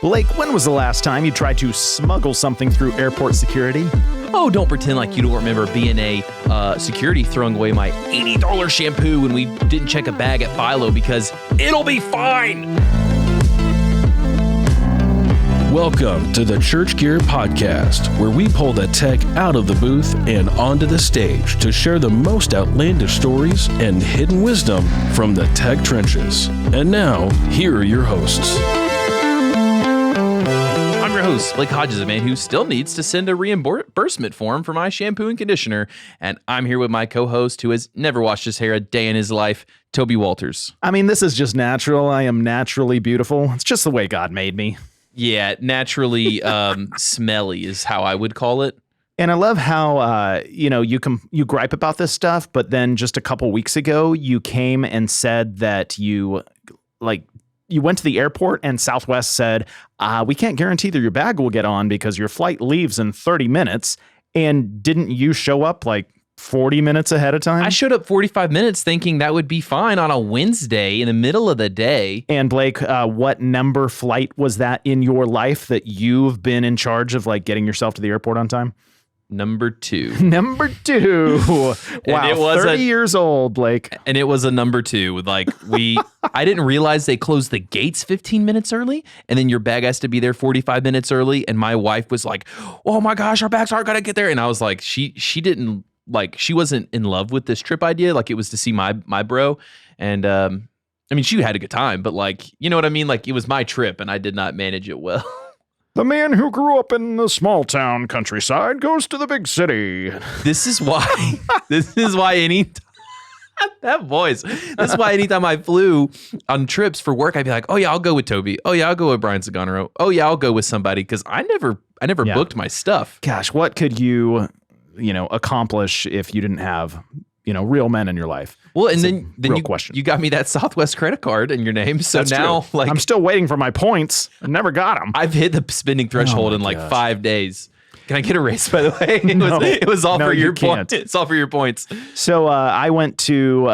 Blake, when was the last time you tried to smuggle something through airport security? Oh, don't pretend like you don't remember BNA security throwing away my $80 shampoo when we didn't check a bag at Philo because it'll be fine. Welcome to the Church Gear Podcast, where we pull the tech out of the booth and onto the stage to share the most outlandish stories and hidden wisdom from the tech trenches. And now, here are your hosts. I'm your host, Blake Hodges, a man who still needs to send a reimbursement form for my shampoo and conditioner. And I'm here with my co-host who has never washed his hair a day in his life, Toby Walters. I mean, this is just natural. I am naturally beautiful. It's just the way God made me. Yeah, naturally smelly is how I would call it. And I love how, you gripe about this stuff, but then just a couple weeks ago, you came and said that you went to the airport and Southwest said, we can't guarantee that your bag will get on because your flight leaves in 30 minutes. And didn't you show up like 40 minutes ahead of time? I showed up 45 minutes thinking that would be fine on a Wednesday in the middle of the day. And Blake, what number flight was that in your life that you've been in charge of like getting yourself to the airport on time? Number 2. Number 2. Wow, it was 30 years old, Blake. And it was a number 2 with I didn't realize they closed the gates 15 minutes early and then your bag has to be there 45 minutes early. And my wife was like, oh my gosh, our bags aren't going to get there. And I was like, she didn't she wasn't in love with this trip idea. Like it was to see my bro. And I mean, she had a good time, but you know what I mean? Like it was my trip and I did not manage it well. The man who grew up in the small town countryside goes to the big city. This is why that voice. That's why anytime I flew on trips for work, I'd be like, oh yeah, I'll go with Toby. Oh yeah, I'll go with Brian Zagonero. Oh yeah, I'll go with somebody. Cause I never booked my stuff. Gosh, what could you accomplish if you didn't have, real men in your life? Well, and then question. You got me that Southwest credit card in your name. So That's now true. I'm still waiting for my points. I never got them. I've hit the spending threshold in 5 days. Can I get a raise, by the way? It was all for your points. It's all for your points. So I went to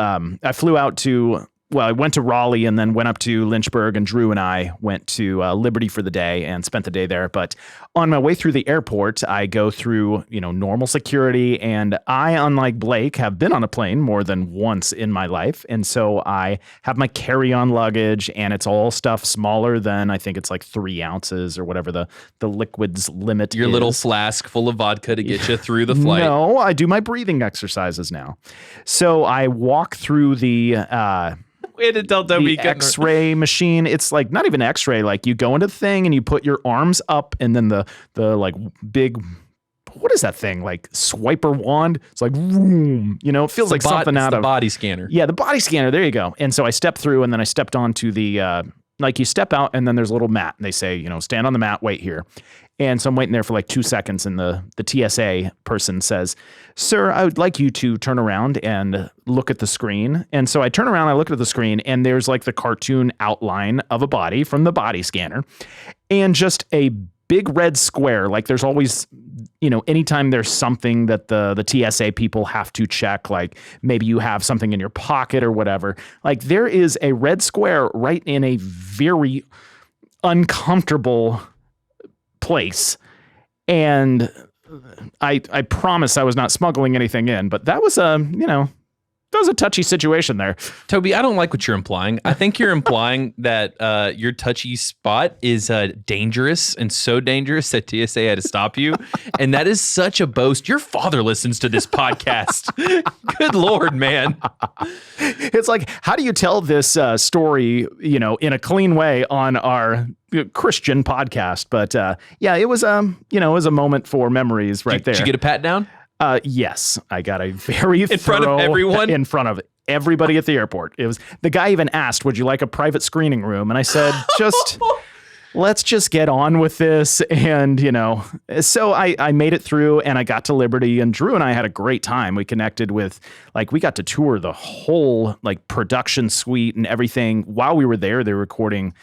Raleigh and then went up to Lynchburg, and Drew and I went to Liberty for the day and spent the day there. But on my way through the airport, I go through, normal security, and I, unlike Blake, have been on a plane more than once in my life. And so I have my carry-on luggage, and it's all stuff smaller than, I think it's 3 ounces or whatever the liquids limit Your is. little flask full of vodka to get you through the flight. No, I do my breathing exercises now. So I walk through the X-ray machine. It's not even X-ray. You go into the thing and you put your arms up, and then the big, what is that thing? Swiper wand. It's vroom, it feels like something out of the body scanner. Yeah, the body scanner. There you go. And so I stepped through, and then I stepped onto the, you step out and then there's a little mat, and they say, stand on the mat, wait here. And so I'm waiting there for 2 seconds, and the TSA person says, sir, I would like you to turn around and look at the screen. And so I turn around, I look at the screen, and there's the cartoon outline of a body from the body scanner, and just a big red square. There's always, anytime there's something that the TSA people have to check, maybe you have something in your pocket or whatever, there is a red square right in a very uncomfortable place. And I promise I was not smuggling anything in, but that was a touchy situation there. Toby, I don't like what you're implying. I think you're implying that your touchy spot is dangerous, and so dangerous that TSA had to stop you. And that is such a boast. Your father listens to this podcast. Good Lord, man. It's how do you tell this story, in a clean way on our Christian podcast? But it was it was a moment for memories there. Did you get a pat down? Yes, I got a very in front of everyone, in front of everybody at the airport. It was the guy even asked, "Would you like a private screening room?" And I said, let's just get on with this. And so I made it through, and I got to Liberty, and Drew and I had a great time. We connected with we got to tour the whole production suite and everything while we were there. They were recording.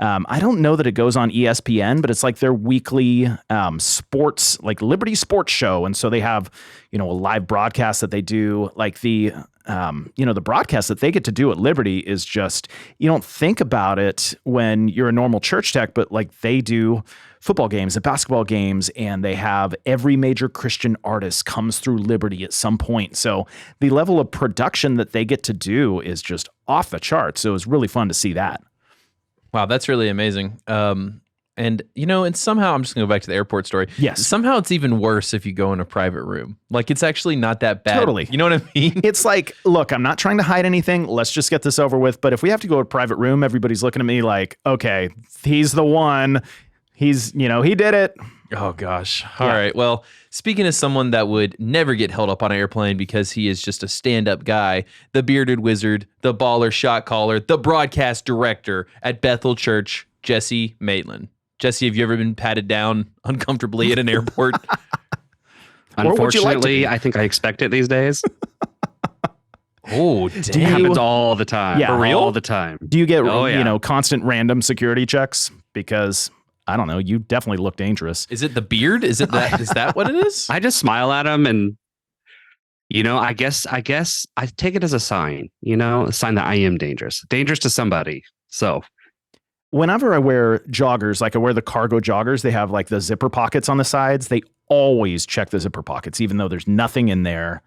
I don't know that it goes on ESPN, but it's their weekly sports, Liberty Sports Show. And so they have, a live broadcast that they do. the broadcast that they get to do at Liberty is just, you don't think about it when you're a normal church tech, but like they do football games and basketball games, and they have every major Christian artist comes through Liberty at some point. So the level of production that they get to do is just off the charts. So it was really fun to see that. Wow, that's really amazing. And somehow I'm just gonna go back to the airport story. Yes. Somehow it's even worse if you go in a private room. Like it's actually not that bad. Totally. You know what I mean? It's like, look, I'm not trying to hide anything. Let's just get this over with. But if we have to go to a private room, everybody's looking at me like, okay, he's the one. He's, he did it. Oh gosh. All right. Well, speaking of someone that would never get held up on an airplane because he is just a stand-up guy, the bearded wizard, the baller shot caller, the broadcast director at Bethel Church, Jesse Maitland. Jesse, have you ever been patted down uncomfortably at an airport? Unfortunately, I think I expect it these days. Oh, It damn. happens all the time. Yeah. For real? All the time. Do you get, Oh, yeah. constant random security checks? Because I don't know, you definitely look dangerous. Is it the beard? Is that what it is? I just smile at them and, I guess I take it as a sign, a sign that I am dangerous to somebody. So Whenever I wear joggers, like I wear the cargo joggers, they have like the zipper pockets on the sides. They always check the zipper pockets, even though there's nothing in there.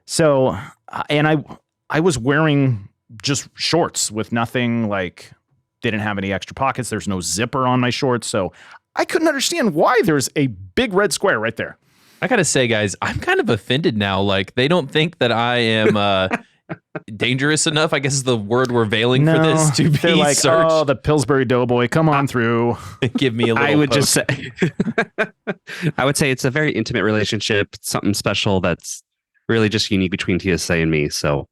So, and I was wearing just shorts with nothing, like didn't have any extra pockets. There's no zipper on my shorts. So I couldn't understand why there's a big red square right there. I gotta say, guys, I'm kind of offended now. Like they don't think that I am dangerous enough, I guess is the word we're veiling for this, to they're be like, searched. oh, the Pillsbury Doughboy, come on through. Give me a little I would poke. just say, I would say it's a very intimate relationship, something special that's really just unique between TSA and me. So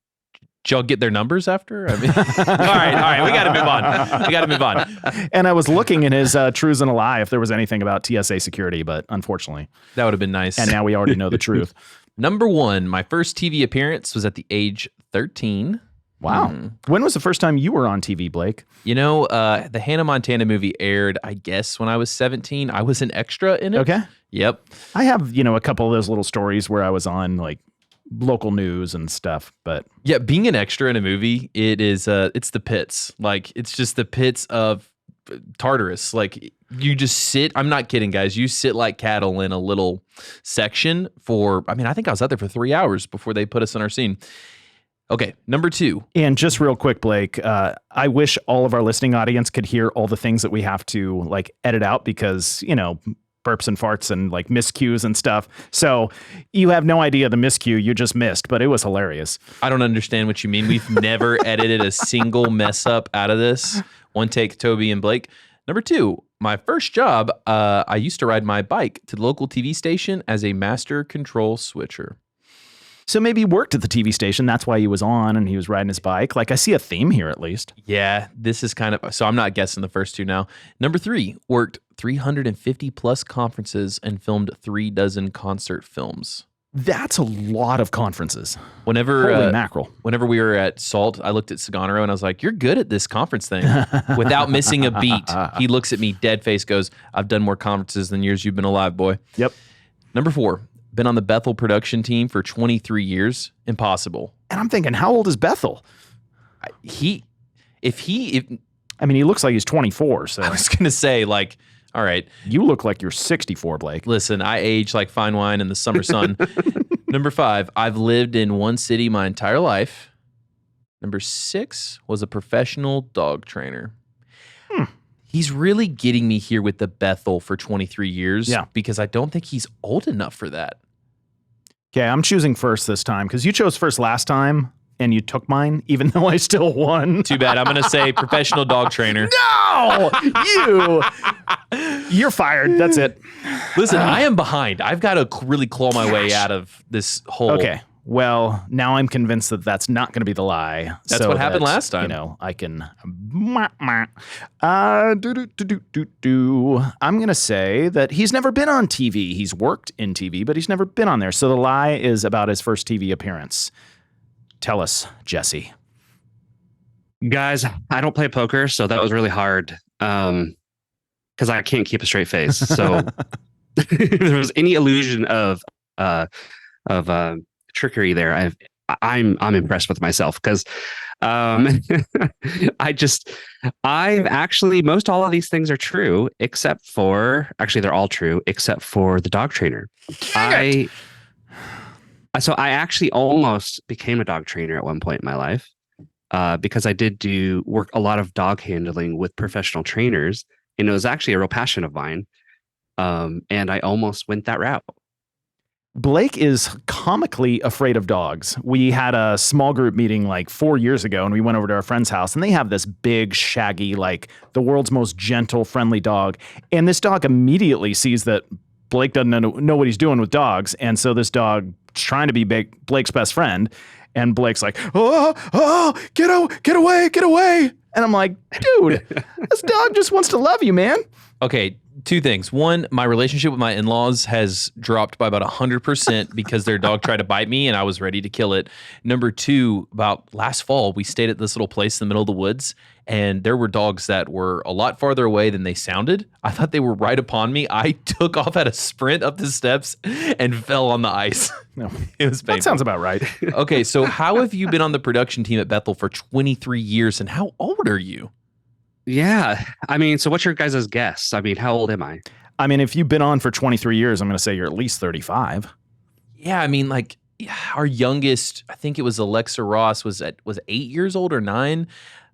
Did y'all get their numbers after? I mean, all right, we gotta move on. And I was looking in his Truths and a Lie if there was anything about TSA security, but unfortunately. That would have been nice. And now we already know the truth. Number 1, my first TV appearance was at the age 13. Wow. When was the first time you were on TV, Blake? The Hannah Montana movie aired, I guess, when I was 17. I was an extra in it. Okay. Yep. I have, a couple of those little stories where I was on like local news and stuff, but Yeah, being an extra in a movie, it's the pits. Like, it's just the pits of Tartarus. Like, you just sit, I'm not kidding, guys. You sit like cattle in a little section I think I was out there for 3 hours before they put us in our scene. Okay, number 2. And just real quick, Blake, I wish all of our listening audience could hear all the things that we have to like edit out because, burps and farts and like miscues and stuff. So you have no idea the miscue you just missed, but it was hilarious. I don't understand what you mean. We've never edited a single mess up out of this. One take, Toby and Blake. Number 2, my first job, I used to ride my bike to the local TV station as a master control switcher. So maybe he worked at the TV station. That's why he was on and he was riding his bike. Like I see a theme here at least. Yeah, this is so I'm not guessing the first 2 now. Number 3, worked 350 plus conferences and filmed 36 concert films. That's a lot of conferences. Whenever Holy mackerel. Whenever we were at SALT, I looked at Saganero and I was like, "You're good at this conference thing." Without missing a beat, he looks at me, dead face, goes, "I've done more conferences than years you've been alive, boy." Yep. Number 4, been on the Bethel Production team for 23 years. Impossible. And I'm thinking, how old is Bethel? He looks like he's 24. So I was gonna say, like, all right, you look like you're 64, Blake. listen, I age like fine wine in the summer sun. Number 5, I've lived in one city my entire life. Number 6 was a professional dog trainer. He's really getting me here with the Bethel for 23 years because I don't think he's old enough for that. Okay, I'm choosing first this time because you chose first last time and you took mine, even though I still won. Too bad. I'm going to say professional dog trainer. No! You're fired. That's it. Listen, I am behind. I've got to really claw my way out of this hole. Okay. Well, now I'm convinced that that's not going to be the lie. That's what happened last time. I can. I'm going to say that he's never been on TV. He's worked in TV, but he's never been on there. So the lie is about his first TV appearance. Tell us, Jesse. guys, I don't play poker, so that was really hard. Because I can't keep a straight face. So if there was any illusion of trickery there, I'm impressed with myself because I've actually, most all of these things are true, except for, actually, they're all true, except for the dog trainer. So I actually almost became a dog trainer at one point in my life because I did do work a lot of dog handling with professional trainers. And it was actually a real passion of mine. And I almost went that route. Blake is comically afraid of dogs. We had a small group meeting like 4 years ago, and we went over to our friend's house, and they have this big, shaggy, like the world's most gentle, friendly dog. And this dog immediately sees that Blake doesn't know what he's doing with dogs. And so this dog is trying to be Blake's best friend. And Blake's like, get away. And I'm like, dude, this dog just wants to love you, man. Okay, two things. One, my relationship with my in-laws has dropped by about 100% because their dog tried to bite me and I was ready to kill it. Number two, about last fall, we stayed at this little place in the middle of the woods and there were dogs that were a lot farther away than they sounded. I thought they were right upon me. I took off at a sprint up the steps and fell on the ice. No, it was painful. That sounds about right. Okay, so how have you been on the production team at Bethel for 23 years and how old are you? Yeah. I mean, so what's your guys' guess? I mean, how old am I? I mean, if you've been on for 23 years, I'm going to say you're at least 35. Yeah, I mean, like our youngest, I think it was Alexa Ross, was 8 years old or 9.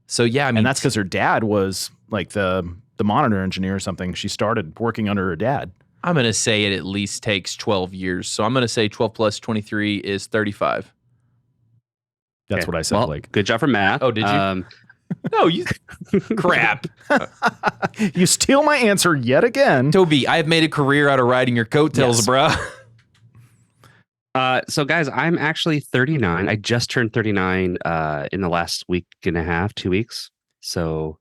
So yeah, I mean, and that's because her dad was like the monitor engineer or something. She started working under her dad. I'm going to say it at least takes 12 years. So I'm going to say 12 plus 23 is 35. That's what I said, Blake. Good job for math. Oh, did you? No, you crap. You steal my answer yet again. Toby, I have made a career out of riding your coattails, bruh. So guys, I'm actually 39. I just turned 39 in the last week and a half, 2 weeks. So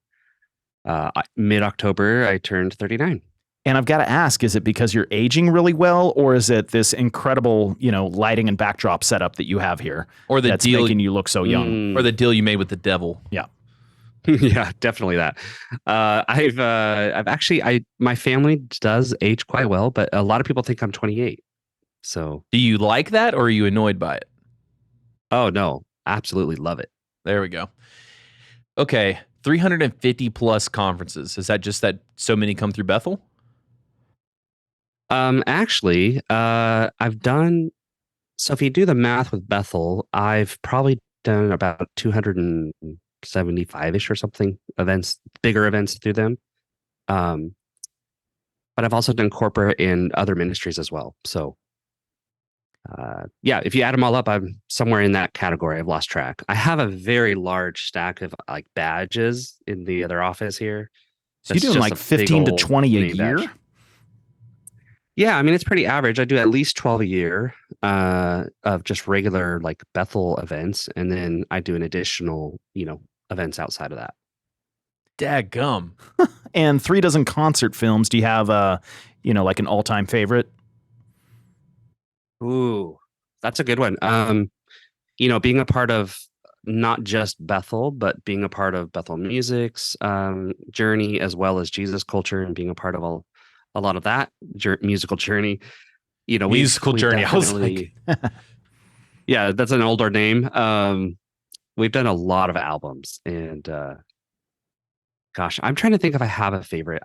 mid-October, I turned 39. And I've got to ask, is it because you're aging really well, or is it this incredible, lighting and backdrop setup that you have here, or the that's deal making you look so young, or the deal you made with the devil? Yeah. Yeah, definitely that. I've actually, my family does age quite well, but a lot of people think I'm 28. So, do you like that, or are you annoyed by it? Oh no, absolutely love it. There we go. Okay, 350 plus conferences. Is that just that so many come through Bethel? Actually, I've done. So if you do the math with Bethel, I've probably done about 275-ish or something events, bigger events through them. But I've also done corporate and other ministries as well. So, yeah, if you add them all up, I'm somewhere in that category. I've lost track. I have a very large stack of like badges in the other office here. So you're doing like 15 to 20 a year? Badge. Yeah, I mean, it's pretty average. I do at least 12 a year of just regular like Bethel events. And then I do an additional, events outside of that. Dadgum. And 3 dozen concert films. Do you have like an all-time favorite? Ooh, that's a good one. Being a part of not just Bethel, but being a part of Bethel Music's journey, as well as Jesus Culture, and being a part of a lot of that musical journey. Musical journey. I was like, yeah, that's an older name. We've done a lot of albums, and gosh, I'm trying to think if I have a favorite.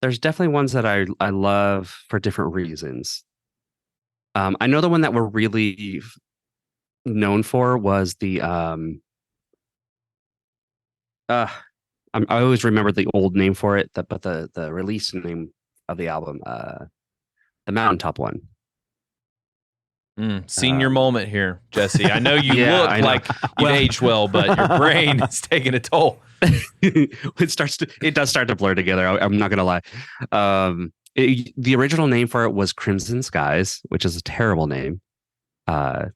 There's definitely ones that I love for different reasons. I know the one that we're really known for was the I always remember the old name for it, but the release name of the album, the Mountaintop one. Senior moment here, Jesse. I know you look like you've aged well, but your brain is taking a toll. It does start to blur together. I'm not gonna lie. The original name for it was Crimson Skies, which is a terrible name. What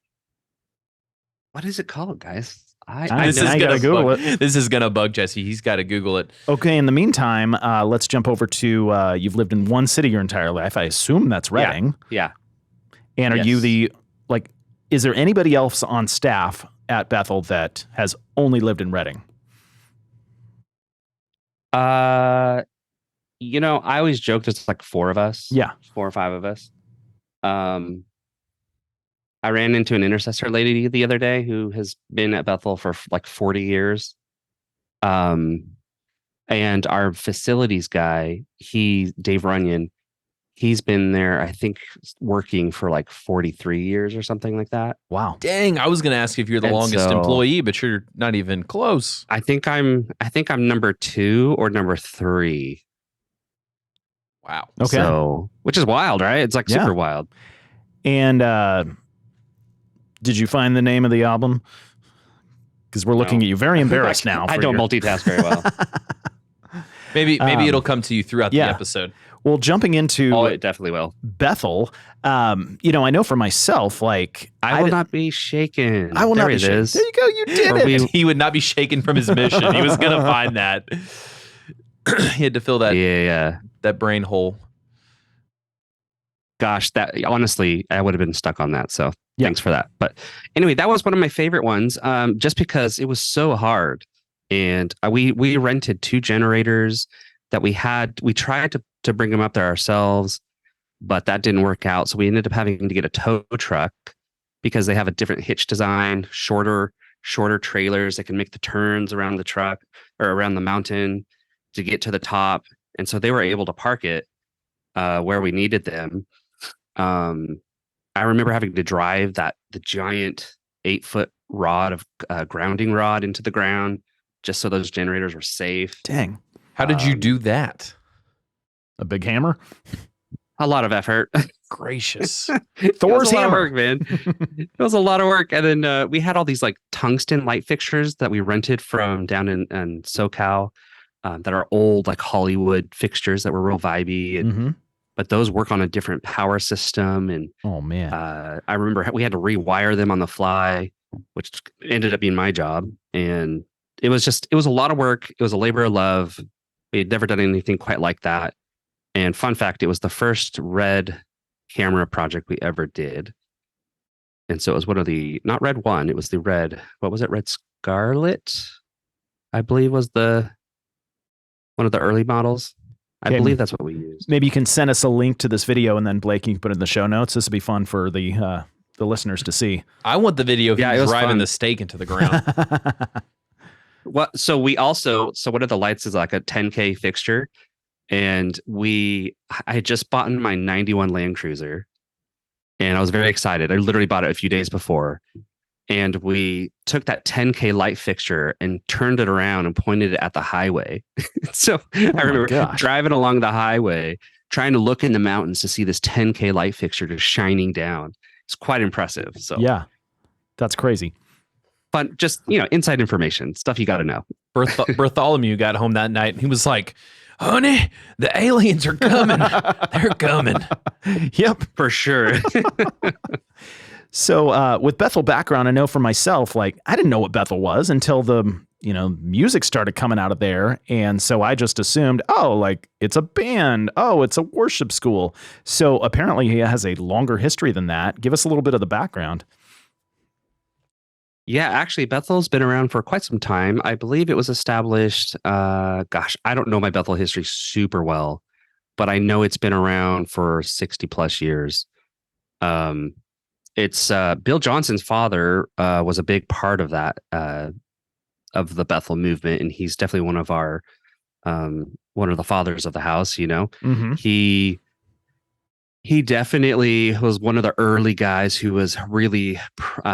is it called, guys? This is gonna bug Jesse. He's got to Google it. Okay. In the meantime, let's jump over to you've lived in one city your entire life. I assume that's Reading. Yeah. And are you is there anybody else on staff at Bethel that has only lived in Reading? I always joked it's like 4 of us. Yeah. 4 or 5 of us. I ran into an intercessor lady the other day who has been at Bethel for like 40 years. And our facilities guy, Dave Runyon, he's been there, I think, working for like 43 years or something like that. Wow. Dang, I was going to ask if you're the And longest so- employee, but you're not even close. I think I'm number 2 or number 3. Wow. Okay. So, which is wild, right? It's like Yeah. super wild. And did you find the name of the album? Because we're looking No. at you very embarrassed now. I for don't your- multitask very well. Maybe it'll come to you throughout the yeah. episode. Well, jumping into Oh, it definitely will. Bethel, you know, I know for myself, like I will not be shaken. I will there not be it shaken. is. There you go. You did Or it. we- He would not be shaken from his mission. He was going to find that. He had to fill that Yeah. that brain hole. Gosh, that honestly, I would have been stuck on that. So Yeah. thanks for that. But anyway, that was one of my favorite ones, just because it was so hard. And we rented 2 generators that we had. We tried to bring them up there ourselves, but that didn't work out. So we ended up having to get a tow truck because they have a different hitch design, shorter trailers that can make the turns around the truck or around the mountain to get to the top. And so they were able to park it where we needed them. I remember having to drive the giant 8-foot rod of grounding rod into the ground just so those generators were safe. Dang. How did you do that? A big hammer. A lot of effort. Gracious. It Thor's was a lot of hammer. work, man. It was a lot of work. And then we had all these like tungsten light fixtures that we rented from down in SoCal that are old like Hollywood fixtures that were real vibey. And, Mm-hmm. but those work on a different power system. And Oh man. I remember we had to rewire them on the fly, which ended up being my job. And it was a lot of work. It was a labor of love. We had never done anything quite like that. And fun fact, it was the first red camera project we ever did. And so it was one of not Red 1, it was the red, what was it? Red Scarlet, I believe was one of the early models. I Okay. believe that's what we used. Maybe you can send us a link to this video, and then Blake, you can put it in the show notes. This would be fun for the listeners to see. I want the video of Yeah, you it was driving fun. the stake into the ground. So one of the lights is like a 10K fixture. And I had just bought my 91 Land Cruiser and I was very excited. I literally bought it a few days before. And we took that 10K light fixture and turned it around and pointed it at the highway. So I my remember gosh. driving along the highway, trying to look in the mountains to see this 10K light fixture just shining down. It's quite impressive. So Yeah. That's crazy. fun, just, inside information, stuff you got to know. Bartholomew got home that night and he was like, honey, the aliens are coming. They're coming. Yep. For sure. So with Bethel background, I know for myself, like I didn't know what Bethel was until the music started coming out of there. And so I just assumed, oh, like it's a band. Oh, it's a worship school. So apparently he has a longer history than that. Give us a little bit of the background. Yeah, actually, Bethel's been around for quite some time. I believe it was established. I don't know my Bethel history super well, but I know it's been around for 60 plus years. It's Bill Johnson's father was a big part of that, of the Bethel movement, and he's definitely one of the fathers of the house. Mm-hmm. He definitely was one of the early guys who was really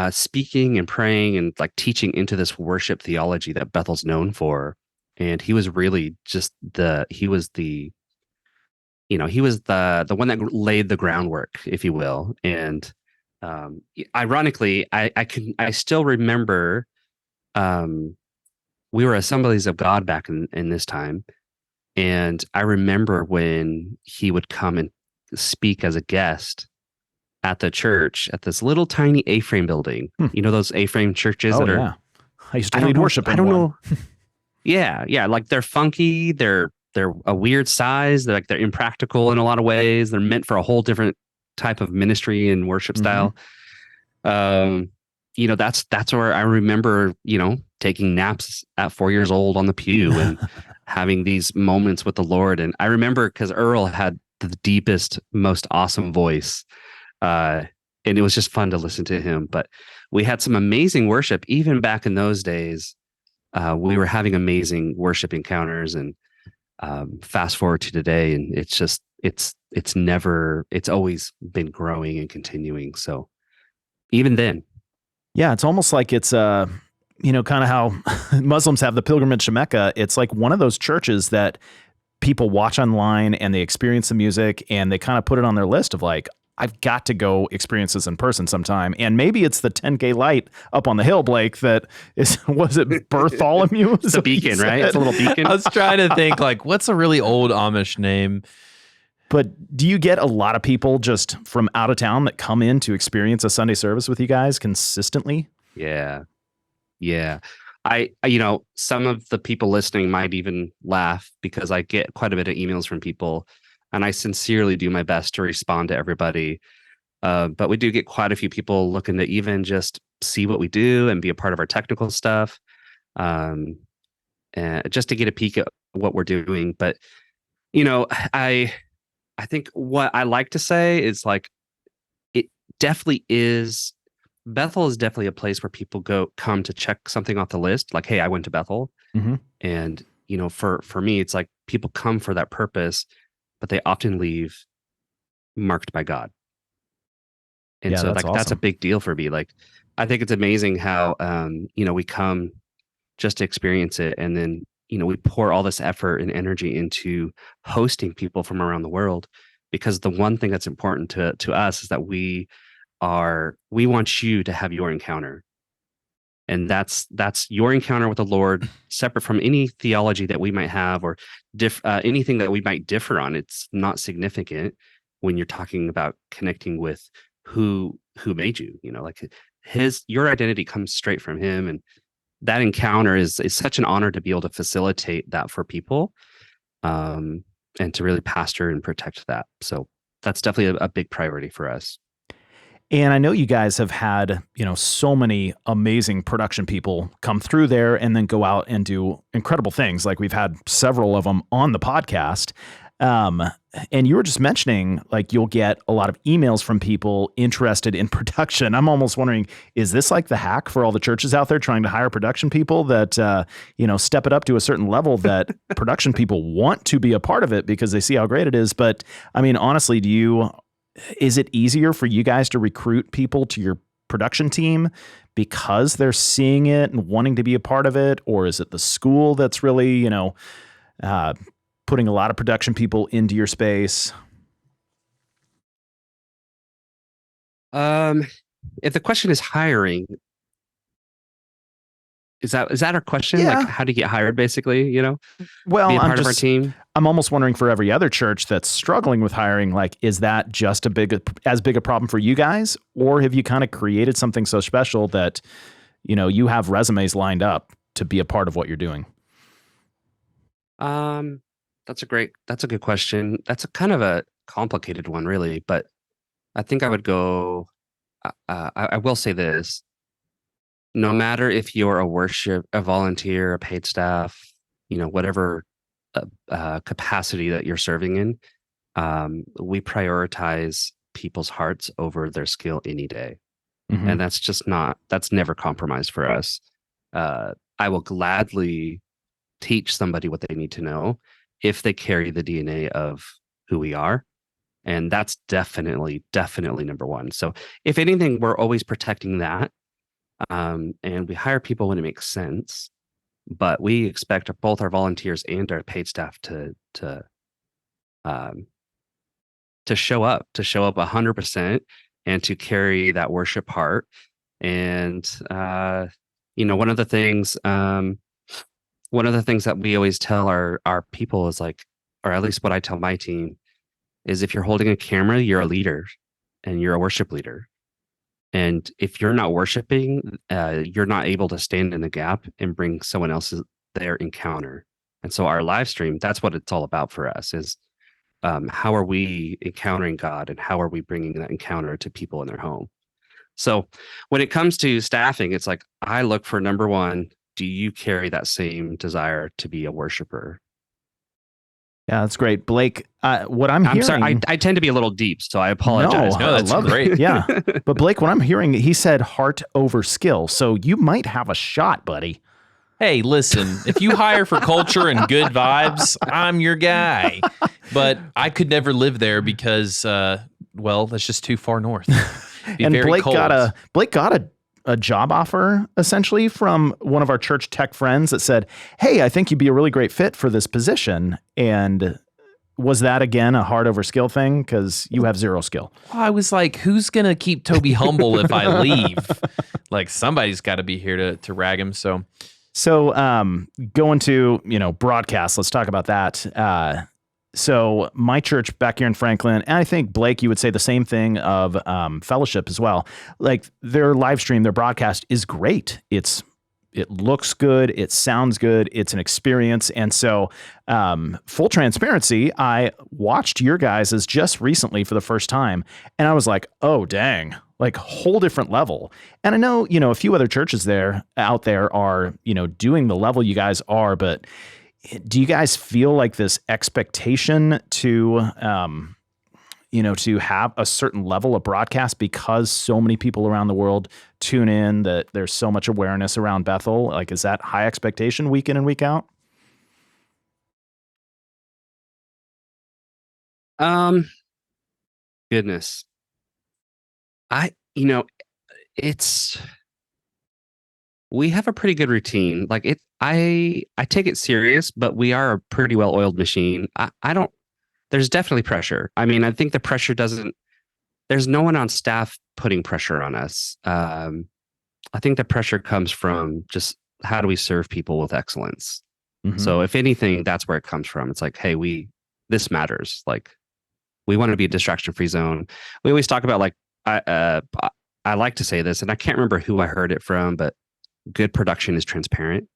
speaking and praying and like teaching into this worship theology that Bethel's known for. And he was really just the one that laid the groundwork, if you will. And ironically, I still remember we were Assemblies of God back in this time. And I remember when he would come and speak as a guest at the church at this little tiny A-frame building. Those A-frame churches Oh, that are yeah. I used to lead worship. I don't know. Yeah. Like they're funky. They're a weird size. They're impractical in a lot of ways. They're meant for a whole different type of ministry and worship style. That's where I remember, taking naps at 4 years old on the pew and having these moments with the Lord. And I remember because Earl had the deepest, most awesome voice. And and it was just fun to listen to him. But we had some amazing worship even back in those days. We were having amazing worship encounters, and fast forward to today, and it's always been growing and continuing. So even then, Yeah, it's almost like it's kind of how Muslims have the pilgrimage to Mecca. It's like one of those churches that people watch online and they experience the music and they kind of put it on their list of like, I've got to go experience this in person sometime. And maybe it's the 10K light up on the hill, Blake, was it Bartholomew? It's a beacon, right? It's a little beacon. I was trying to think like, what's a really old Amish name? But do you get a lot of people just from out of town that come in to experience a Sunday service with you guys consistently? Yeah. Some of the people listening might even laugh because I get quite a bit of emails from people, and I sincerely do my best to respond to everybody. But we do get quite a few people looking to even just see what we do and be a part of our technical stuff, and just to get a peek at what we're doing. But, I think what I like to say is like, it definitely is. Bethel is definitely a place where people come to check something off the list. Like, hey, I went to Bethel. Mm-hmm. And, for me, it's like people come for that purpose, but they often leave marked by God. And Yeah, so that's that's a awesome. big deal for me. Like, I think it's amazing how, we come just to experience it. And then, we pour all this effort and energy into hosting people from around the world, because the one thing that's important to us is that we want you to have your encounter. And that's your encounter with the Lord, separate from any theology that we might have or anything that we might differ on. It's not significant when you're talking about connecting with who made you. Like your identity comes straight from him, and that encounter is such an honor to be able to facilitate that for people, and to really pastor and protect that. So that's definitely a big priority for us. And I know you guys have had, so many amazing production people come through there and then go out and do incredible things. Like we've had several of them on the podcast. And you were just mentioning, like, you'll get a lot of emails from people interested in production. I'm almost wondering, is this like the hack for all the churches out there trying to hire production people that, step it up to a certain level that production people want to be a part of it because they see how great it is? But I mean, honestly, is it easier for you guys to recruit people to your production team because they're seeing it and wanting to be a part of it? Or is it the school that's really, putting a lot of production people into your space? If the question is hiring, is that our question? Yeah. Like, how to get hired, basically, Well, be a part of our team? I'm almost wondering for every other church that's struggling with hiring, like, is that just as big a problem for you guys? Or have you kind of created something so special that, you have resumes lined up to be a part of what you're doing? That's a good question. That's a kind of a complicated one, really, but I think I would go, I will say this: no matter if you're a volunteer, a paid staff, whatever capacity that you're serving in, we prioritize people's hearts over their skill any day. Mm-hmm. And that's never compromised for us. I will gladly teach somebody what they need to know if they carry the DNA of who we are. And that's definitely number one. So if anything, we're always protecting that. And we hire people when it makes sense, but we expect both our volunteers and our paid staff to show up 100% and to carry that worship heart. And, one of the things that we always tell our people is like, or at least what I tell my team is, if you're holding a camera, you're a leader and you're a worship leader. And if you're not worshiping, you're not able to stand in the gap and bring someone else's their encounter. And so our live stream, that's what it's all about for us, is how are we encountering God and how are we bringing that encounter to people in their home? So when it comes to staffing, it's like, I look for, number one, do you carry that same desire to be a worshiper? Yeah, that's great. Blake, what I'm hearing... sorry, I tend to be a little deep, so I apologize. No, that's great. Yeah. But Blake, what I'm hearing, he said heart over skill. So you might have a shot, buddy. Hey, listen, if you hire for culture and good vibes, I'm your guy. But I could never live there because, well, that's just too far north. Be And very Blake cold. got a job offer essentially from one of our church tech friends that said, "Hey, I think you'd be a really great fit for this position." And was that again a heart over skill thing? Because you have zero skill. I was like, who's gonna keep Toby humble if I leave? Like somebody's got to be here to rag him. So going to broadcast. Let's talk about that. So my church back here in Franklin, and I think Blake, you would say the same thing of Fellowship as well. Like their live stream, their broadcast is great. It looks good. It sounds good. It's an experience. And so full transparency, I watched your guys' just recently for the first time. And I was like, oh, dang, like whole different level. And I know, a few other churches out there are, doing the level you guys are, but do you guys feel like this expectation to have a certain level of broadcast because so many people around the world tune in, that there's so much awareness around Bethel? Like, is that high expectation week in and week out? Goodness. We have a pretty good routine. Like I take it serious, but we are a pretty well-oiled machine. There's definitely pressure. I mean, I think the pressure there's no one on staff putting pressure on us. I think the pressure comes from just how do we serve people with excellence? Mm-hmm. So if anything, that's where it comes from. It's like, hey, this matters. Like we want to be a distraction-free zone. We always talk about I like to say this, and I can't remember who I heard it from, but good production is transparent.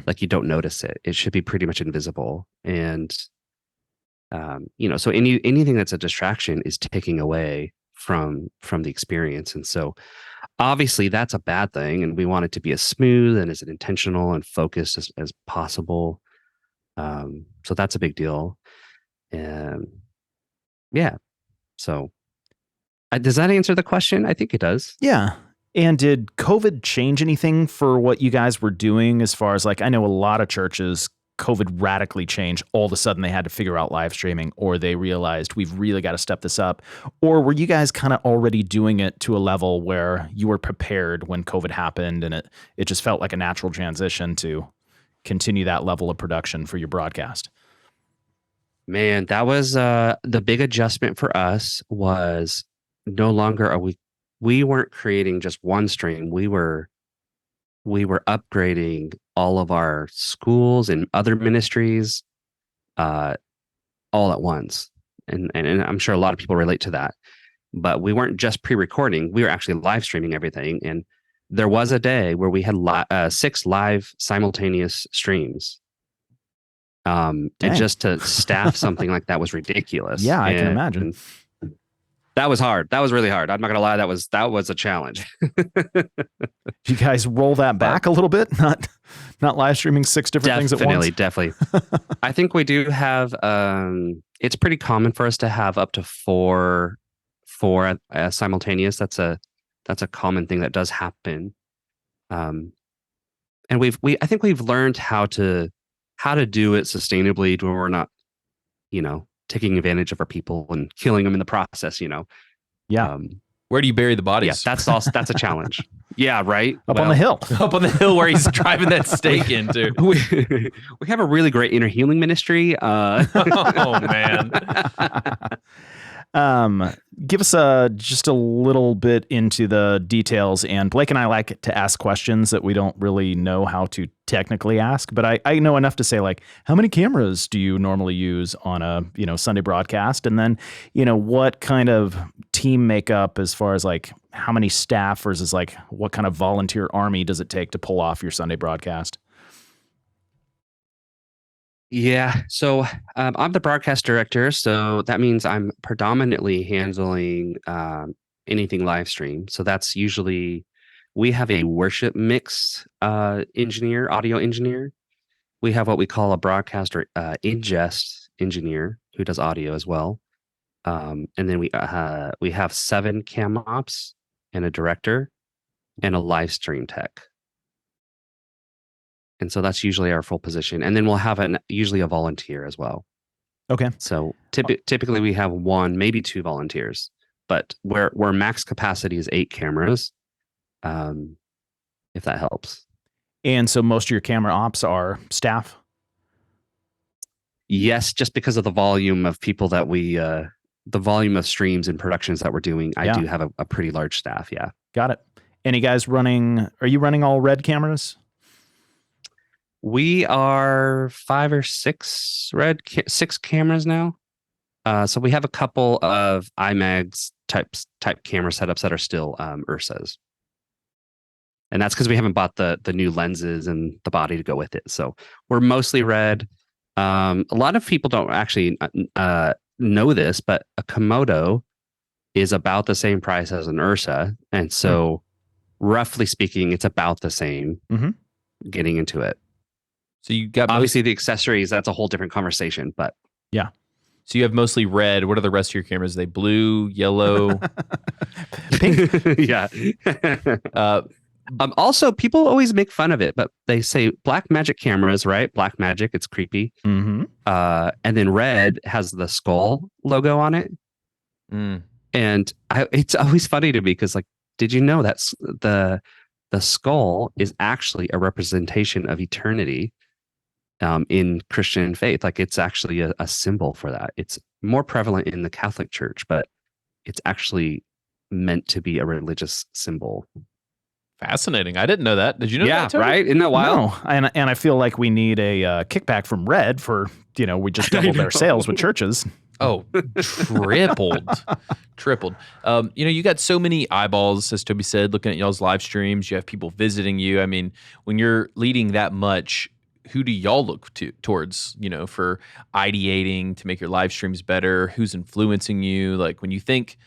Like you don't notice it. It should be pretty much invisible. And, so anything that's a distraction is taking away from the experience. And so obviously that's a bad thing. And we want it to be as smooth and as intentional and focused as possible. So that's a big deal. And yeah. So does that answer the question? I think it does. Yeah. And did COVID change anything for what you guys were doing as far as like, I know a lot of churches, COVID radically changed. All of a sudden they had to figure out live streaming, or they realized we've really got to step this up. Or were you guys kind of already doing it to a level where you were prepared when COVID happened and it just felt like a natural transition to continue that level of production for your broadcast? Man, that was the big adjustment for us. Was no longer are we weren't creating just one stream. We were upgrading all of our schools and other ministries all at once. And I'm sure a lot of people relate to that. But we weren't just pre-recording. We were actually live streaming everything. And there was a day where we had 6 live simultaneous streams. And just to staff something like that was ridiculous. Yeah, I can imagine. That was hard. That was really hard. I'm not gonna lie. That was a challenge. You guys roll that back a little bit? Not live streaming 6 different things at once? Definitely. I think we do have, it's pretty common for us to have up to four simultaneous. That's a common thing that does happen. And I think we've learned how to do it sustainably where we're not, taking advantage of our people and killing them in the process, Yeah. Where do you bury the bodies? Yeah, that's a challenge. Yeah, right. Up on the hill. Up on the hill where he's driving that stake into. We have a really great inner healing ministry. Oh man. Give us just a little bit into the details. And Blake and I like to ask questions that we don't really know how to technically ask, but I know enough to say, like, how many cameras do you normally use on a Sunday broadcast? And then what kind of team makeup as far as like how many staff versus like what kind of volunteer army does it take to pull off your Sunday broadcast? Yeah. So I'm the broadcast director. So that means I'm predominantly handling anything live stream. So that's usually, we have a worship mix audio engineer. We have what we call a broadcaster ingest engineer who does audio as well. And then we have 7 cam ops and a director and a live stream tech. And so that's usually our full position. And then we'll have usually a volunteer as well. Okay. So typically we have 1, maybe 2 volunteers, but where max capacity is 8 cameras, if that helps. And so most of your camera ops are staff? Yes, just because of the volume of people that the volume of streams and productions that we're doing, I do have a pretty large staff. Yeah. Got it. Any guys are you running all Red cameras? We are 5 or 6 6 cameras now. So we have a couple of IMAGs type camera setups that are still URSAs. And that's because we haven't bought the new lenses and the body to go with it. So we're mostly Red. A lot of people don't actually know this, but a Komodo is about the same price as an URSA. And so roughly speaking, it's about the same getting into it. So you got obviously the accessories, that's a whole different conversation, but yeah. So you have mostly Red. What are the rest of your cameras? Are they blue, yellow, pink? Yeah. Also, people always make fun of it, but they say Black Magic cameras, right? Black Magic, it's creepy. Mm-hmm. And then Red has the skull logo on it. And it's always funny to me because, like, did you know that's the skull is actually a representation of eternity in Christian faith? Like, it's actually a symbol for that. It's more prevalent in the Catholic Church, but it's actually meant to be a religious symbol. Fascinating. I didn't know that. Did you know that? Yeah, Tony? right? Isn't that wild? No. And I feel like we need a kickback from Red for, we just doubled our sales with churches. Oh, tripled. You got so many eyeballs, as Toby said, looking at y'all's live streams. You have people visiting you. I mean, when you're leading that much, who do y'all look towards, for ideating to make your live streams better? Who's influencing you? Like, when you think,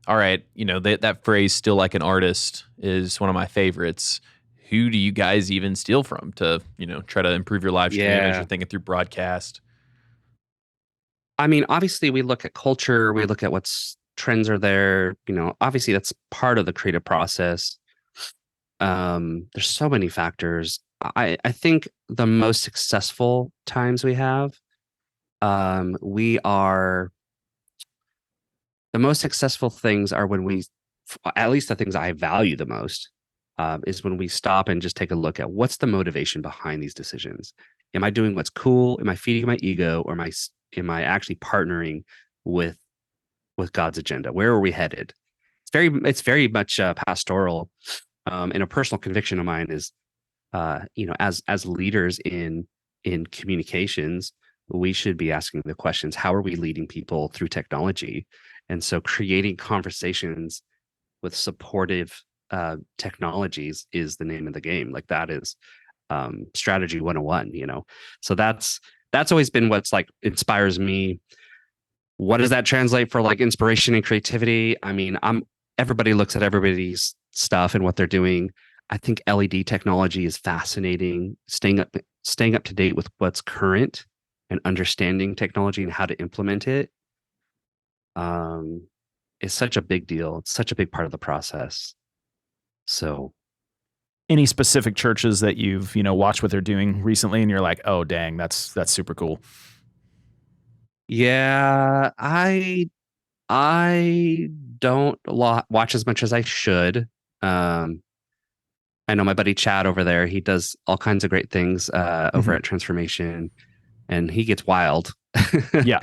all right, that phrase, still like an artist, is one of my favorites. Who do you guys even steal from to, try to improve your live stream as you're thinking through broadcast? I mean, obviously we look at culture, we look at what's trends are there, obviously that's part of the creative process. There's so many factors. I think the most successful times we have, the most successful things are when at least the things I value the most, is when we stop and just take a look at what's the motivation behind these decisions. Am I doing what's cool? Am I feeding my ego, or am I actually partnering with God's agenda? Where are we headed? It's very much pastoral, and a personal conviction of mine is, as leaders in communications, we should be asking the questions: how are we leading people through technology? And so creating conversations with supportive technologies is the name of the game. Like, that is strategy 101, so that's always been what's like inspires me. What does that translate for, like, inspiration and creativity? I mean, everybody looks at everybody's stuff and what they're doing. I think LED technology is fascinating. Staying up to date with what's current and understanding technology and how to implement it is such a big deal. It's such a big part of the process. So, any specific churches that you've watched what they're doing recently, and you're like, oh dang, that's super cool? Yeah, I don't watch as much as I should. I know my buddy Chad over there. He does all kinds of great things over at Transformation, and he gets wild. Yeah.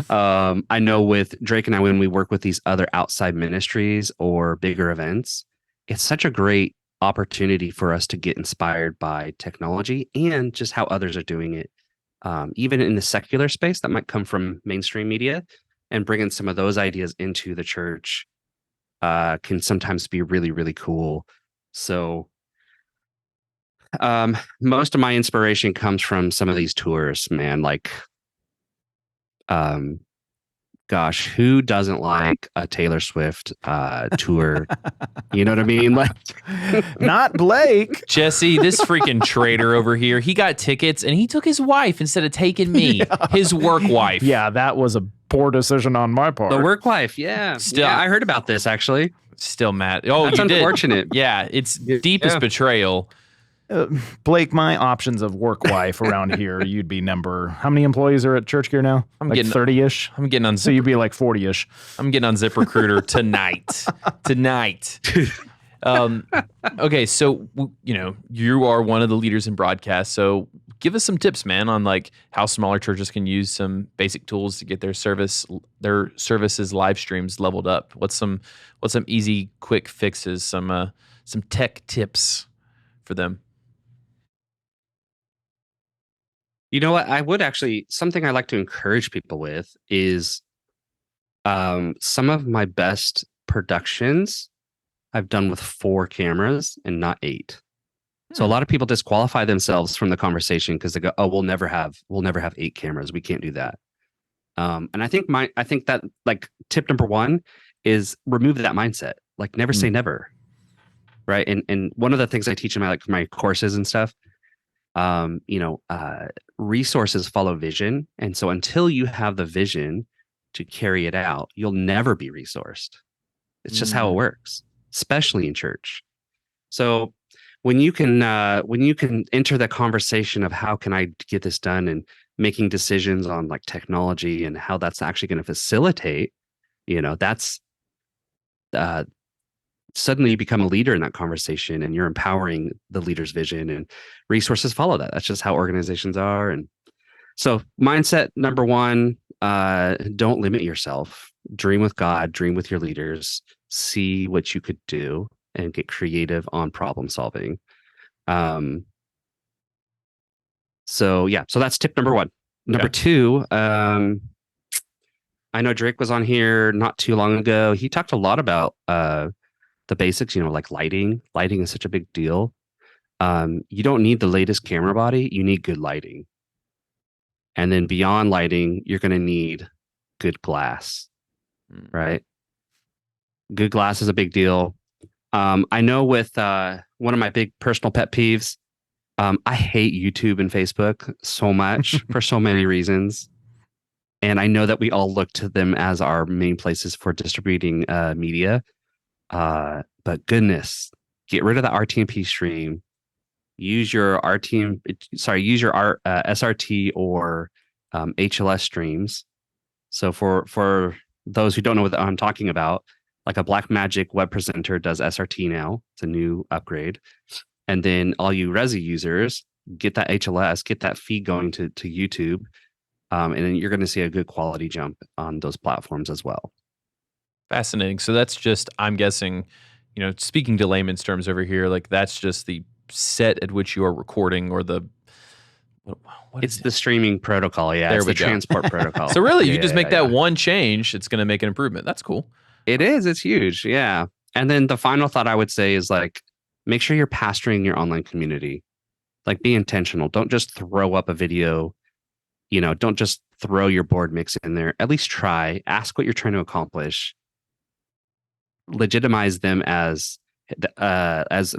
I know with Drake and I, when we work with these other outside ministries or bigger events, it's such a great opportunity for us to get inspired by technology and just how others are doing it. Even in the secular space that might come from mainstream media, and bringing some of those ideas into the church can sometimes be really, really cool. So most of my inspiration comes from some of these tours, man. Like, God gosh, who doesn't like a Taylor Swift tour? You know what I mean? Like, Not Blake. Jesse, this freaking traitor over here, he got tickets and he took his wife instead of taking me, his work wife. Yeah, that was a poor decision on my part. the work life. Yeah. Still- Yeah, I heard about this actually. Still mad. Oh, That's you did. unfortunate. Yeah, it's deepest Yeah. betrayal. Blake, my options of work wife around here, you'd be number. How many employees are at Church Gear now? I'm like getting- 30-ish. I'm getting on So you'd be like 40-ish. I'm getting on ZipRecruiter tonight. Okay, so you are one of the leaders in broadcast. So give us some tips, man, on like how smaller churches can use some basic tools to get their services live streams leveled up. What's some easy, quick fixes? Some tech tips for them. You know what? I would actually, something I like to encourage people with is some of my best productions I've done with 4 cameras and not 8. So a lot of people disqualify themselves from the conversation because they go, "Oh, we'll never have 8 cameras. We can't do that." And I think that like tip number 1 is remove that mindset. Like never say never. Right. And one of the things I teach in my courses and stuff, resources follow vision. And so until you have the vision to carry it out, you'll never be resourced. It's just how it works, especially in church. So when you can enter the conversation of how can I get this done and making decisions on like technology and how that's actually going to facilitate, that's suddenly you become a leader in that conversation and you're empowering the leader's vision, and resources follow that. That's just how organizations are. And so mindset number 1, don't limit yourself. Dream with God, dream with your leaders, see what you could do and get creative on problem solving. So that's tip number 1. Number 2, I know Drake was on here not too long ago. He talked a lot about the basics, like lighting. Lighting is such a big deal. You don't need the latest camera body. You need good lighting. And then beyond lighting, you're going to need good glass, right? Good glass is a big deal. I know with one of my big personal pet peeves, I hate YouTube and Facebook so much for so many reasons. And I know that we all look to them as our main places for distributing media. But goodness, get rid of the RTMP stream. Use your SRT or HLS streams. So for those who don't know what I'm talking about, like a Blackmagic web presenter does SRT now. It's a new upgrade. And then all you Resi users, get that HLS, get that feed going to YouTube. And then you're going to see a good quality jump on those platforms as well. Fascinating. So that's just, I'm guessing, speaking to layman's terms over here, like that's just the set at which you are recording, or the it's the streaming protocol. Yeah, it's the transport protocol. So really, you just make that one change, it's going to make an improvement. That's cool. It is. It's huge. Yeah. And then the final thought I would say is like, make sure you're pastoring your online community. Like, be intentional. Don't just throw up a video. Don't just throw your board mix in there. At least try. Ask what you're trying to accomplish. Legitimize them as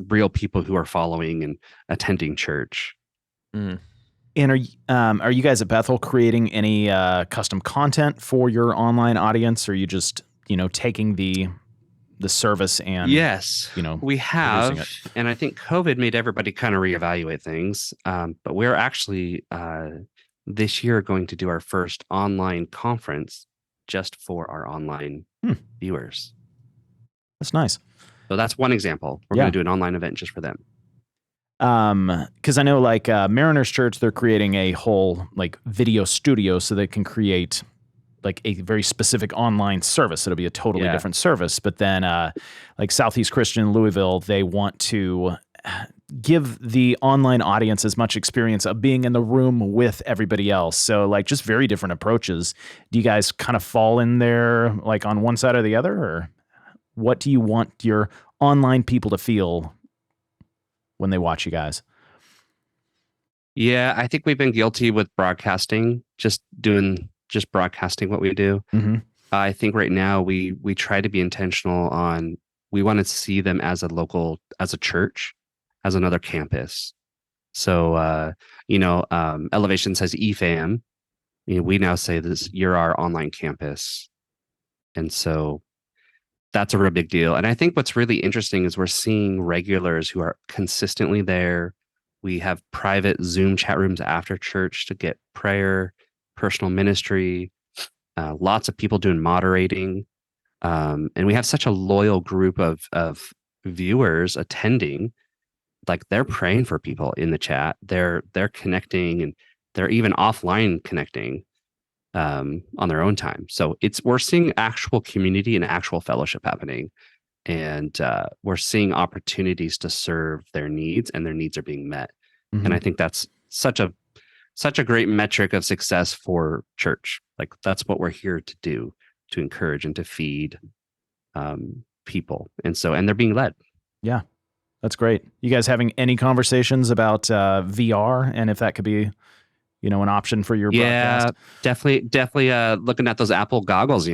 real people who are following and attending church. And are you guys at Bethel creating any custom content for your online audience, or are you just taking the service and yes, we have, it? And I think COVID made everybody kind of reevaluate things. But we're actually this year going to do our first online conference just for our online viewers. That's nice. So that's one example. We're going to do an online event just for them. Because I know like Mariners Church, they're creating a whole like video studio so they can create like a very specific online service. It'll be a totally different service. But then like Southeast Christian Louisville, they want to give the online audience as much experience of being in the room with everybody else. So like just very different approaches. Do you guys kind of fall in there like on one side or the other, or what do you want your online people to feel when they watch you guys? Yeah, I think we've been guilty with broadcasting, just broadcasting what we do. Mm-hmm. I think right now we try to be intentional on, we want to see them as a church, as another campus. So Elevation says EFAM. We now say this, you're our online campus. And so that's a real big deal. And I think what's really interesting is we're seeing regulars who are consistently there. We have private Zoom chat rooms after church to get prayer, personal ministry, lots of people doing moderating. And we have such a loyal group of viewers attending. Like, they're praying for people in the chat. They're connecting, and they're even offline connecting on their own time. So we're seeing actual community and actual fellowship happening. And we're seeing opportunities to serve their needs, and their needs are being met. Mhm. And I think that's such a great metric of success for church. Like, that's what we're here to do, to encourage and to feed people. And they're being led. Yeah, that's great. You guys having any conversations about VR and if that could be, an option for your broadcast? Definitely looking at those Apple goggles,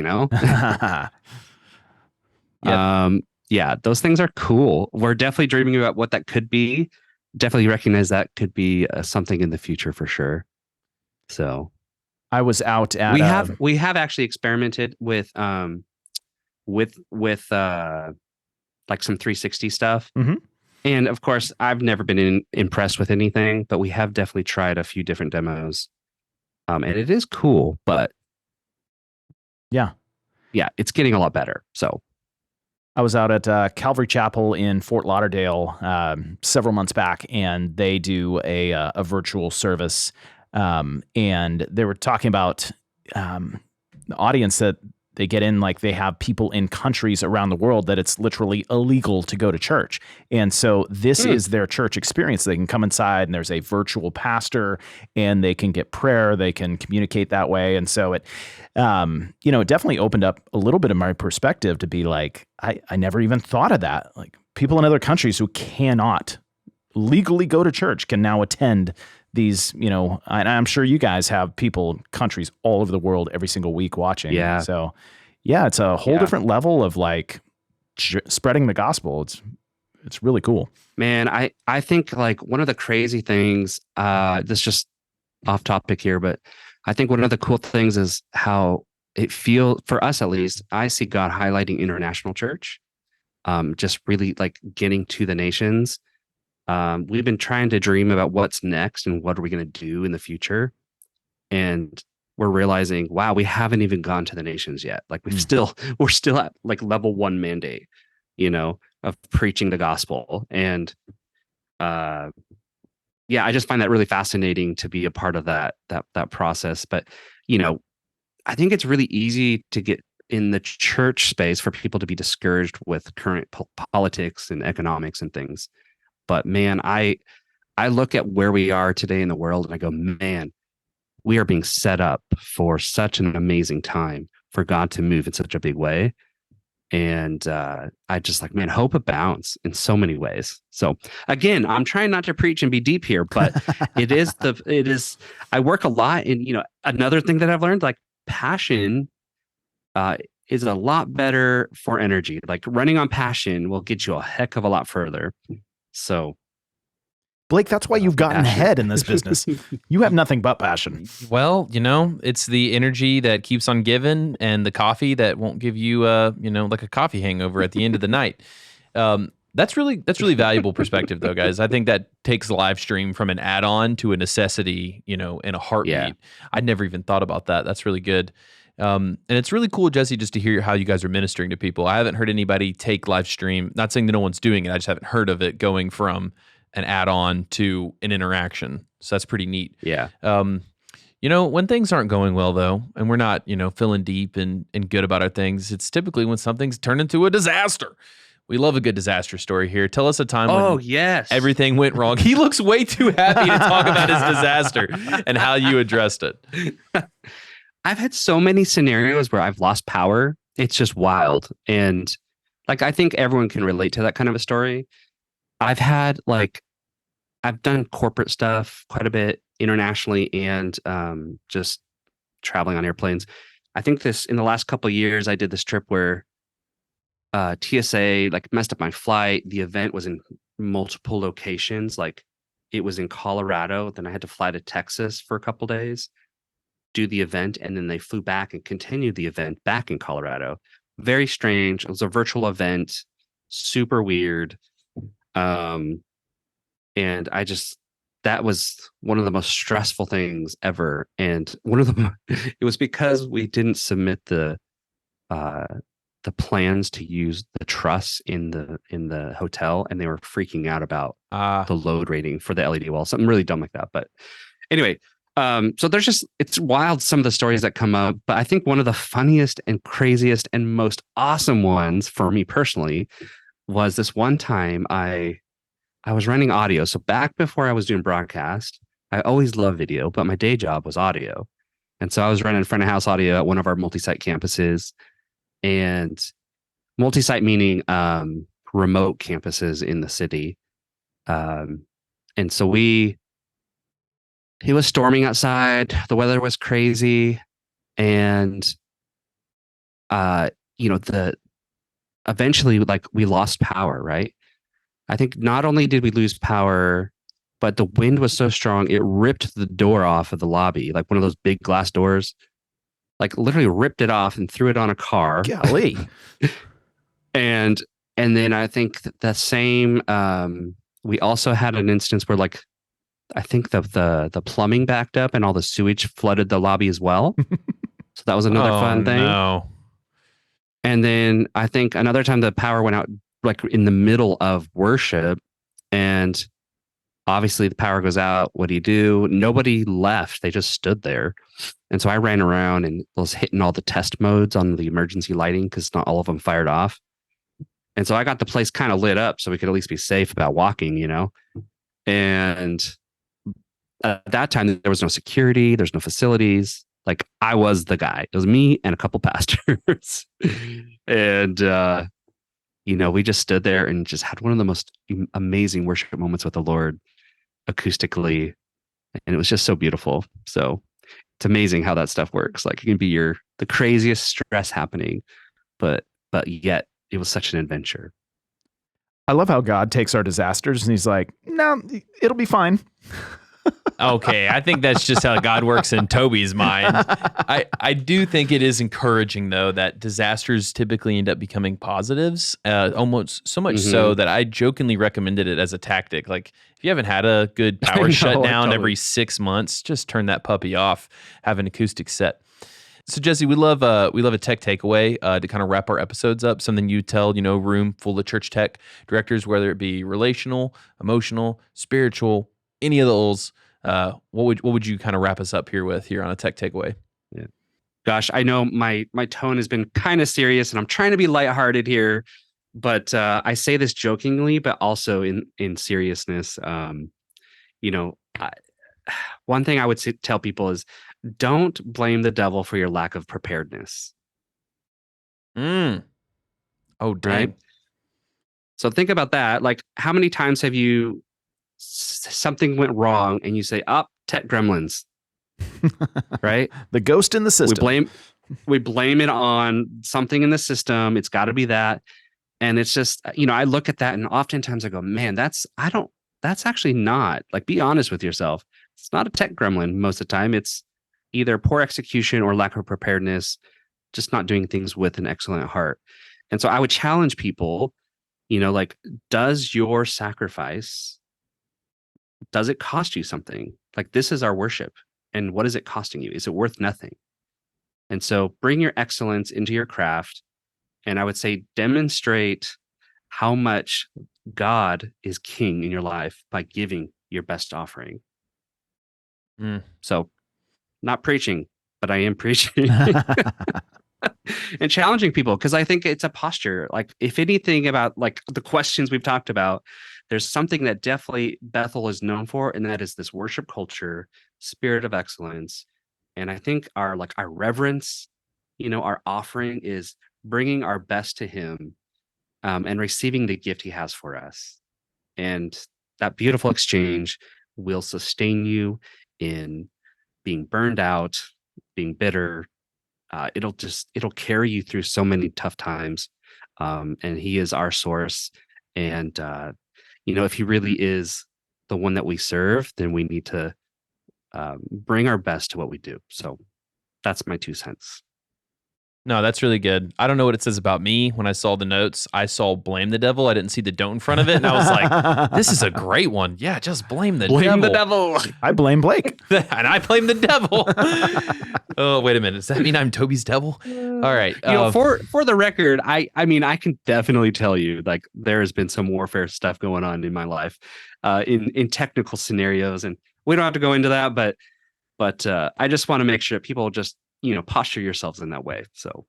Yep. Yeah, those things are cool. We're definitely dreaming about what that could be. Definitely recognize that could be something in the future for sure. So I was out at we have actually experimented with like some 360 stuff. Mhm. And of course, I've never been impressed with anything, but we have definitely tried a few different demos. And it is cool, but yeah, it's getting a lot better. So I was out at Calvary Chapel in Fort Lauderdale several months back, and they do a virtual service. And they were talking about the audience that they get in, like they have people in countries around the world that it's literally illegal to go to church. And so this is their church experience. They can come inside and there's a virtual pastor and they can get prayer. They can communicate that way. And so it, it definitely opened up a little bit of my perspective to be like, I never even thought of that. Like, people in other countries who cannot legally go to church can now attend these, and I'm sure you guys have people in countries all over the world every single week watching. Yeah. So yeah, it's a whole different level of like spreading the gospel. It's really cool. Man, I think like one of the crazy things, this is just off topic here, but I think one of the cool things is how it feels, for us at least, I see God highlighting international church, just really like getting to the nations. We've been trying to dream about what's next and what are we going to do in the future. And we're realizing, wow, we haven't even gone to the nations yet. Like we're still at like level 1 mandate, of preaching the gospel. And I just find that really fascinating to be a part of that process. But, I think it's really easy to get in the church space for people to be discouraged with current politics and economics and things. But man, I look at where we are today in the world and I go, man, we are being set up for such an amazing time for God to move in such a big way. And I just like, man, hope abounds in so many ways. So again, I'm trying not to preach and be deep here, but I work a lot. And, another thing that I've learned, like passion is a lot better for energy. Like running on passion will get you a heck of a lot further. So, Blake, that's why you've gotten ahead in this business. You have nothing but passion. Well, it's the energy that keeps on giving and the coffee that won't give you, like a coffee hangover at the end of the night. That's really valuable perspective, though, guys. I think that takes live stream from an add-on to a necessity, in a heartbeat. Yeah. I'd never even thought about that. That's really good. And it's really cool, Jesse, just to hear how you guys are ministering to people. I haven't heard anybody take live stream, not saying that no one's doing it. I just haven't heard of it going from an add-on to an interaction. So that's pretty neat. Yeah. When things aren't going well, though, and we're not, feeling deep and good about our things, it's typically when something's turned into a disaster. We love a good disaster story here. Tell us a time when everything went wrong. He looks way too happy to talk about his disaster and how you addressed it. I've had so many scenarios where I've lost power. It's just wild. And like, I think everyone can relate to that kind of a story. I've done corporate stuff quite a bit internationally and just traveling on airplanes. I think in the last couple of years, I did this trip where TSA like messed up my flight. The event was in multiple locations. Like it was in Colorado. Then I had to fly to Texas for a couple days, do the event, and then they flew back and continued the event back in Colorado. Very strange. It was a virtual event, super weird. And that was one of the most stressful things ever. And it was because we didn't submit the plans to use the truss in the hotel, and they were freaking out about the load rating for the LED wall, something really dumb like that. But anyway, so it's wild, some of the stories that come up, but I think one of the funniest and craziest and most awesome ones for me personally was this one time I was running audio. So back before I was doing broadcast, I always loved video, but my day job was audio. And so I was running front of house audio at one of our multi-site campuses, and multi-site meaning remote campuses in the city. And so it was storming outside. The weather was crazy. And, eventually like we lost power, right? I think not only did we lose power, but the wind was so strong, it ripped the door off of the lobby, like one of those big glass doors, like literally ripped it off and threw it on a car. Golly. And then I think that same, we also had an instance where like, I think the plumbing backed up and all the sewage flooded the lobby as well. So that was another fun thing. No. And then I think another time the power went out like in the middle of worship, and obviously the power goes out. What do you do? Nobody left. They just stood there. And so I ran around and was hitting all the test modes on the emergency lighting because not all of them fired off. And so I got the place kind of lit up so we could at least be safe about walking, And at that time, there was no security. There's no facilities. Like I was the guy. It was me and a couple pastors. And, we just stood there and just had one of the most amazing worship moments with the Lord acoustically. And it was just so beautiful. So it's amazing how that stuff works. Like it can be the craziest stress happening, but yet it was such an adventure. I love how God takes our disasters and he's like, no, it'll be fine. Okay, I think that's just how God works in Toby's mind. I do think it is encouraging, though, that disasters typically end up becoming positives, almost so much so that I jokingly recommended it as a tactic. Like, if you haven't had a good power shutdown every 6 months, just turn that puppy off, have an acoustic set. So, Jesse, we love a tech takeaway to kind of wrap our episodes up. Something you tell, room full of church tech directors, whether it be relational, emotional, spiritual, any of those. What would you kind of wrap us up here on a tech takeaway? Yeah. Gosh, I know my tone has been kind of serious and I'm trying to be lighthearted here, but I say this jokingly, but also in seriousness. One thing I would tell people is don't blame the devil for your lack of preparedness. Oh, dang. Right? So think about that. Like, how many times have something went wrong and you say, tech gremlins, right? The ghost in the system. We blame it on something in the system. It's got to be that. And it's just, I look at that and oftentimes I go, man, that's actually not, like, be honest with yourself. It's not a tech gremlin most of the time. It's either poor execution or lack of preparedness, just not doing things with an excellent heart. And so I would challenge people, does your sacrifice, does it cost you something? Like, this is our worship. And what is it costing you? Is it worth nothing? And so bring your excellence into your craft. And I would say demonstrate how much God is king in your life by giving your best offering. So not preaching, but I am preaching and challenging people, because I think it's a posture. Like, if anything about like the questions we've talked about, there's something that definitely Bethel is known for, and that is this worship culture, spirit of excellence. And I think our reverence, our offering is bringing our best to him, and receiving the gift he has for us. And that beautiful exchange will sustain you in being burned out, being bitter, it'll carry you through so many tough times. And he is our source. And, if he really is the one that we serve, then we need to bring our best to what we do. So that's my 2 cents. No, that's really good. I don't know what it says about me. When I saw the notes, I saw blame the devil. I didn't see the don't in front of it. And I was like, this is a great one. Yeah, just blame the devil. Blame the devil. I blame Blake. And I blame the devil. Oh, wait a minute. Does that mean I'm Toby's devil? All right. For the record, I mean, I can definitely tell you, like, there has been some warfare stuff going on in my life, in technical scenarios, and we don't have to go into that, but I just want to make sure people just, posture yourselves in that way. So.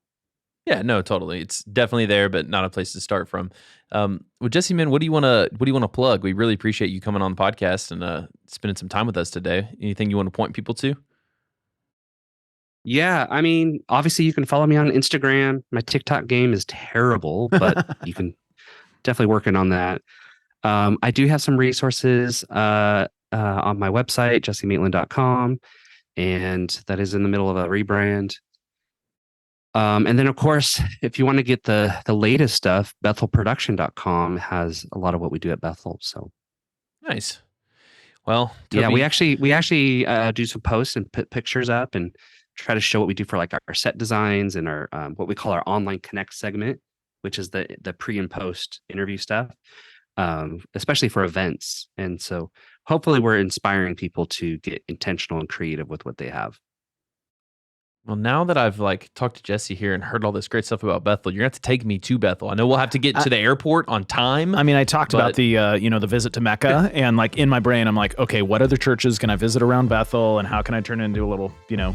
Yeah, no, totally. It's definitely there, but not a place to start from. Well, Jesse, man, what do you want to plug? We really appreciate you coming on the podcast and spending some time with us today. Anything you want to point people to? Yeah, I mean, obviously you can follow me on Instagram. My TikTok game is terrible, but you can definitely working on that. I do have some resources on my website, jessemaitland.com, and that is in the middle of a rebrand. And then, of course, if you want to get the latest stuff, bethelproduction.com has a lot of what we do at Bethel. So nice. Well, Toby, yeah, we actually do some posts and put pictures up and try to show what we do for like our set designs and our what we call our online connect segment, which is the pre and post interview stuff, especially for events. And so hopefully we're inspiring people to get intentional and creative with what they have. Well, now that I've talked to Jesse here and heard all this great stuff about Bethel, you're gonna have to take me to Bethel. I know we'll have to get to the airport on time. I mean, I talked about the the visit to Mecca, and in my brain, I'm like, okay, what other churches can I visit around Bethel, and how can I turn it into a little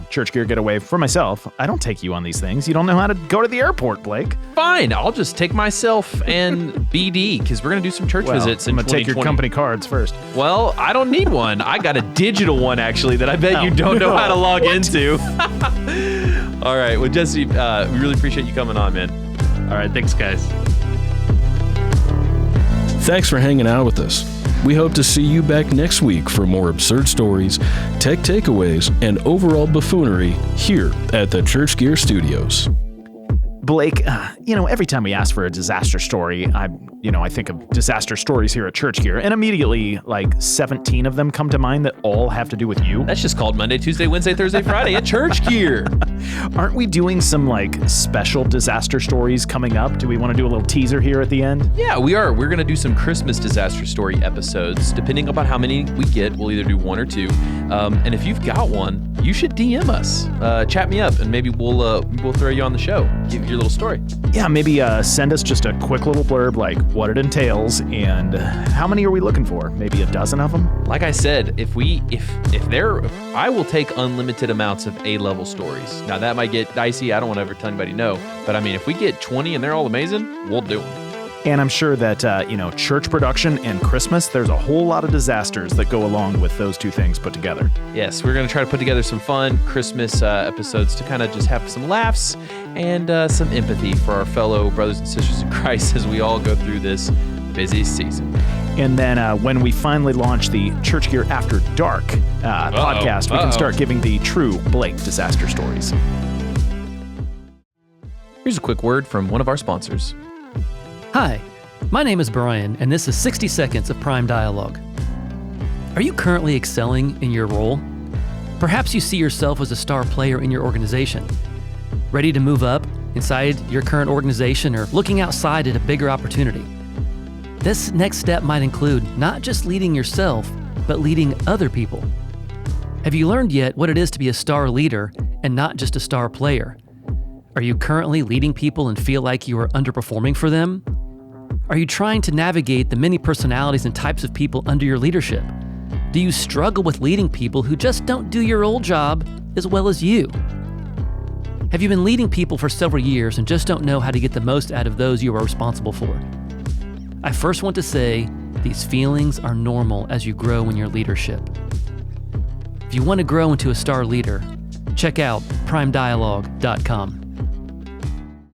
church gear getaway for myself? I don't take you on these things. You don't know how to go to the airport, Blake. Fine, I'll just take myself and BD because we're gonna do some church visits. I'm gonna take your company cards first. Well, I don't need one. I got a digital one actually that I bet you don't know how to log into. All right. Well, Jesse, we really appreciate you coming on, man. All right. Thanks, guys. Thanks for hanging out with us. We hope to see you back next week for more absurd stories, tech takeaways, and overall buffoonery here at the Church Gear Studios. Blake, every time we ask for a disaster story, I think of disaster stories here at Church Gear, and immediately 17 of them come to mind that all have to do with you. That's just called Monday, Tuesday, Wednesday, Thursday, Friday at Church Gear. Aren't we doing some special disaster stories coming up? Do we want to do a little teaser here at the end? Yeah, we are. We're going to do some Christmas disaster story episodes. Depending upon how many we get, we'll either do one or two. And if you've got one, you should DM us. Chat me up, and maybe we'll throw you on the show. Give your little story. Yeah, maybe send us just a quick little blurb, what it entails, and how many are we looking for? Maybe a dozen of them? Like I said, if I will take unlimited amounts of A-level stories. Now that might get dicey. I don't want to ever tell anybody no, but I mean, if we get 20 and they're all amazing, we'll do them. And I'm sure that, church production and Christmas, there's a whole lot of disasters that go along with those two things put together. Yes, we're going to try to put together some fun Christmas episodes to kind of just have some laughs and some empathy for our fellow brothers and sisters in Christ as we all go through this busy season. And then when we finally launch the Church Gear After Dark podcast, we can start giving the true Blake disaster stories. Here's a quick word from one of our sponsors. Hi, my name is Brian, and this is 60 Seconds of Prime Dialogue. Are you currently excelling in your role? Perhaps you see yourself as a star player in your organization, ready to move up inside your current organization or looking outside at a bigger opportunity. This next step might include not just leading yourself, but leading other people. Have you learned yet what it is to be a star leader and not just a star player? Are you currently leading people and feel like you are underperforming for them? Are you trying to navigate the many personalities and types of people under your leadership? Do you struggle with leading people who just don't do your old job as well as you? Have you been leading people for several years and just don't know how to get the most out of those you are responsible for? I first want to say these feelings are normal as you grow in your leadership. If you want to grow into a star leader, check out primedialogue.com.